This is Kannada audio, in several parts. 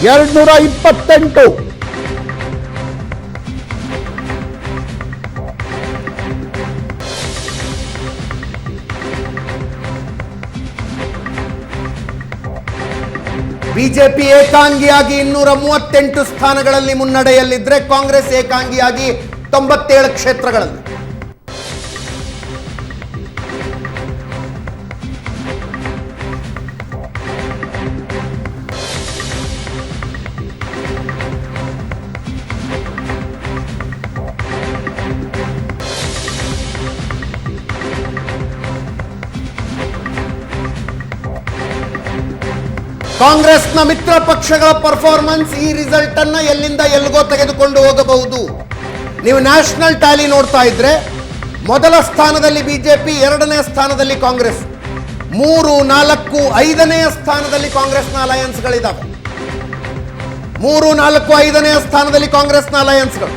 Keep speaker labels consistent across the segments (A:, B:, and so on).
A: 228.
B: ಬಿಜೆಪಿ ಏಕಾಂಗಿಯಾಗಿ 238 ಸ್ಥಾನಗಳಲ್ಲಿ ಮುನ್ನಡೆಯಲ್ಲಿದ್ದರೆ ಕಾಂಗ್ರೆಸ್ ಏಕಾಂಗಿಯಾಗಿ 97 ಕ್ಷೇತ್ರಗಳಲ್ಲಿ. ಕಾಂಗ್ರೆಸ್ನ ಮಿತ್ರ ಪಕ್ಷಗಳ ಪರ್ಫಾರ್ಮೆನ್ಸ್ ಈ ರಿಸಲ್ಟ್ ಅನ್ನ ಎಲ್ಲಿಂದ ಎಲ್ಲಿಗೋ ತೆಗೆದುಕೊಂಡು ಹೋಗಬಹುದು. ನೀವು ನ್ಯಾಷನಲ್ ಟ್ಯಾಲಿ ನೋಡ್ತಾ ಇದ್ರೆ ಮೊದಲ ಸ್ಥಾನದಲ್ಲಿ ಬಿಜೆಪಿ, 2ನೇ ಸ್ಥಾನದಲ್ಲಿ ಕಾಂಗ್ರೆಸ್, 3, 4, 5ನೇ ಸ್ಥಾನದಲ್ಲಿ ಕಾಂಗ್ರೆಸ್ನ ಅಲಯನ್ಸ್ಗಳಿದ್ದಾವೆ. 3, 4, 5ನೇ ಸ್ಥಾನದಲ್ಲಿ ಕಾಂಗ್ರೆಸ್ನ ಅಲಯನ್ಸ್ಗಳು.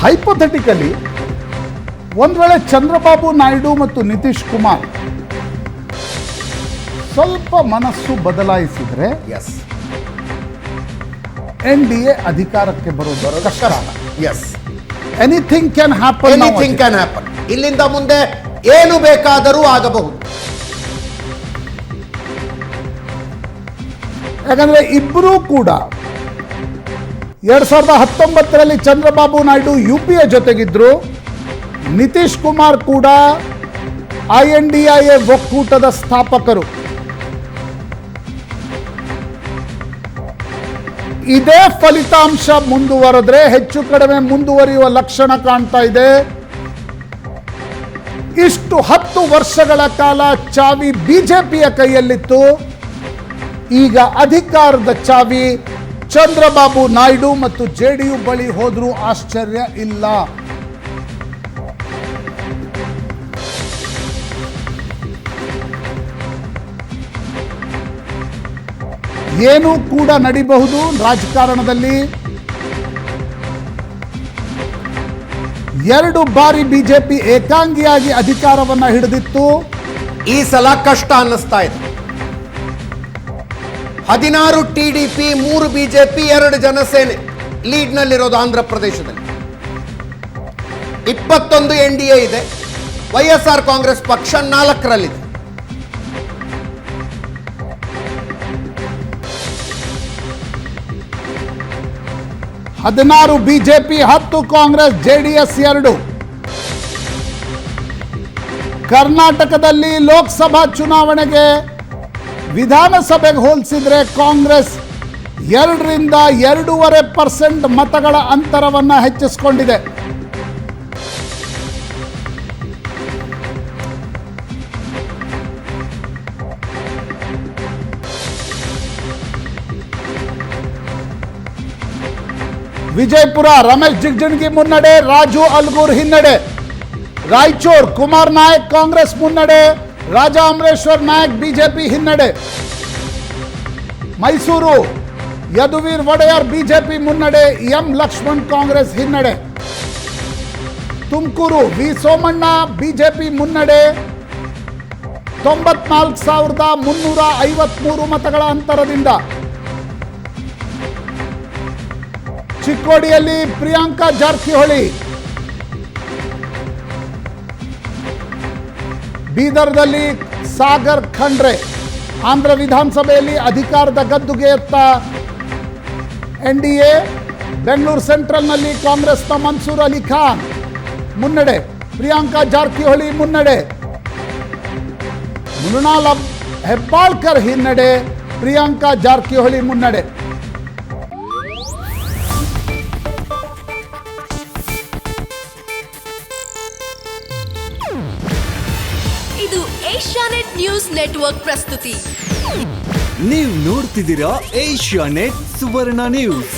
A: ಹೈಪೋಥೆಟಿಕಲಿ ಒಂದು ವೇಳೆ ಚಂದ್ರಬಾಬು ನಾಯ್ಡು ಮತ್ತು ನಿತೀಶ್ ಕುಮಾರ್ ಸ್ವಲ್ಪ ಮನಸ್ಸು ಬದಲಾಯಿಸಿದ್ರೆ NDA ಅಧಿಕಾರಕ್ಕೆ ಬರೋದು ಕಷ್ಟ. Anything can happen.
B: ಇಲ್ಲಿಂದ ಮುಂದೆ ಏನು ಬೇಕಾದರೂ ಆಗಬಹುದು.
A: ಯಾಕಂದ್ರೆ ಇಬ್ಬರೂ ಕೂಡ 2019ರಲ್ಲಿ ಚಂದ್ರಬಾಬು ನಾಯ್ಡು UPA ಜೊತೆಗಿದ್ರು, ನಿತೀಶ್ ಕುಮಾರ್ ಕೂಡ INDIA ಒಕ್ಕೂಟದ ಸ್ಥಾಪಕರು. ಇದೇ ಫಲಿತಾಂಶ ಮುಂದುವರೆದ್ರೆ ಹೆಚ್ಚು ಕಡಿಮೆ ಮುಂದುವರಿಯುವ ಲಕ್ಷಣ ಕಾಣ್ತಾ ಇದೆ. ಇಷ್ಟು 10 ವರ್ಷಗಳ ಕಾಲ ಚಾವಿ ಬಿಜೆಪಿಯ ಕೈಯಲ್ಲಿತ್ತು. ಈಗ ಅಧಿಕಾರದ ಚಾವಿ ಚಂದ್ರಬಾಬು ನಾಯ್ಡು ಮತ್ತು JDU ಬಳಿ ಹೋದ್ರೂ ಆಶ್ಚರ್ಯ ಇಲ್ಲ. ಏನೂ ಕೂಡ ನಡಿಬಹುದು ರಾಜಕಾರಣದಲ್ಲಿ. 2 ಬಾರಿ ಬಿಜೆಪಿ ಏಕಾಂಗಿಯಾಗಿ ಅಧಿಕಾರವನ್ನ ಹಿಡಿದಿತ್ತು.
B: ಈ ಸಲ ಕಷ್ಟ ಅನ್ನಿಸ್ತಾ ಇದೆ. 16 TDP, 3 ಬಿಜೆಪಿ, 2 ಜನಸೇನೆ ಲೀಡ್ನಲ್ಲಿರೋದು ಆಂಧ್ರ ಪ್ರದೇಶದಲ್ಲಿ. 21 NDA ಇದೆ. YSR ಕಾಂಗ್ರೆಸ್ ಪಕ್ಷ 4ರಲ್ಲಿದೆ.
A: ಹದಿನಾರು ಬಿಜೆಪಿ, 10 ಕಾಂಗ್ರೆಸ್, JDS 2. ಕರ್ನಾಟಕದಲ್ಲಿ ಲೋಕಸಭಾ ಚುನಾವಣೆಗೆ ವಿಧಾನಸಭೆಗೆ ಹೋಲಿಸಿದ್ರೆ ಕಾಂಗ್ರೆಸ್ 2ರಿಂದ 2.5% ಮತಗಳ ಅಂತರವನ್ನು ಹೆಚ್ಚಿಸಿಕೊಂಡಿದೆ. ವಿಜಯಪುರ ರಮೇಶ್ ಜಿಗಜಿಣಗಿ ಮುನ್ನಡೆ, ರಾಜು ಅಲ್ಗೂರ್ ಹಿನ್ನಡೆ. ರಾಯಚೂರು ಕುಮಾರ್ ನಾಯಕ್ ಕಾಂಗ್ರೆಸ್ ಮುನ್ನಡೆ, ರಾಜಾ ಅಮರೇಶ್ವರ್ ನಾಯಕ್ ಬಿಜೆಪಿ ಹಿನ್ನಡೆ. ಮೈಸೂರು ಯದುವೀರ್ ಒಡೆಯರ್ ಬಿಜೆಪಿ ಮುನ್ನಡೆ, ಎಂ ಲಕ್ಷ್ಮಣ್ ಕಾಂಗ್ರೆಸ್ ಹಿನ್ನಡೆ. ತುಮಕೂರು ವಿ ಸೋಮಣ್ಣ ಬಿಜೆಪಿ ಮುನ್ನಡೆ, 94,353 ಮತಗಳ ಅಂತರದಿಂದ. ಚಿಕ್ಕೋಡಿಯಲ್ಲಿ ಪ್ರಿಯಾಂಕಾ ಜಾರಕಿಹೊಳಿ, ಬೀದರ್ದಲ್ಲಿ ಸಾಗರ್ ಖಂಡ್ರೆ. ಆಂಧ್ರ ವಿಧಾನಸಭೆಯಲ್ಲಿ ಅಧಿಕಾರದ ಗದ್ದುಗೆ ಎತ್ತ NDA. ಬೆಂಗಳೂರು ಸೆಂಟ್ರಲ್ನಲ್ಲಿ ಕಾಂಗ್ರೆಸ್ನ ಮನ್ಸೂರ್ ಅಲಿ ಖಾನ್ ಮುನ್ನಡೆ, ಪ್ರಿಯಾಂಕಾ ಜಾರಕಿಹೊಳಿ ಮುನ್ನಡೆ. ಮೃಣಾಲ್ ಹೆಬ್ಬಾಳ್ಕರ್ ಹಿನ್ನಡೆ, ಪ್ರಿಯಾಂಕಾ ಜಾರಕಿಹೊಳಿ ಮುನ್ನಡೆ.
C: ಇದು ಏಷ್ಯಾನೆಟ್ ನ್ಯೂಸ್ ನೆಟ್ವರ್ಕ್ ಪ್ರಸ್ತುತಿ.
D: ನೀವು ನೋಡ್ತಿದ್ದೀರಾ ಏಷ್ಯಾನೆಟ್ ಸುವರ್ಣ ನ್ಯೂಸ್.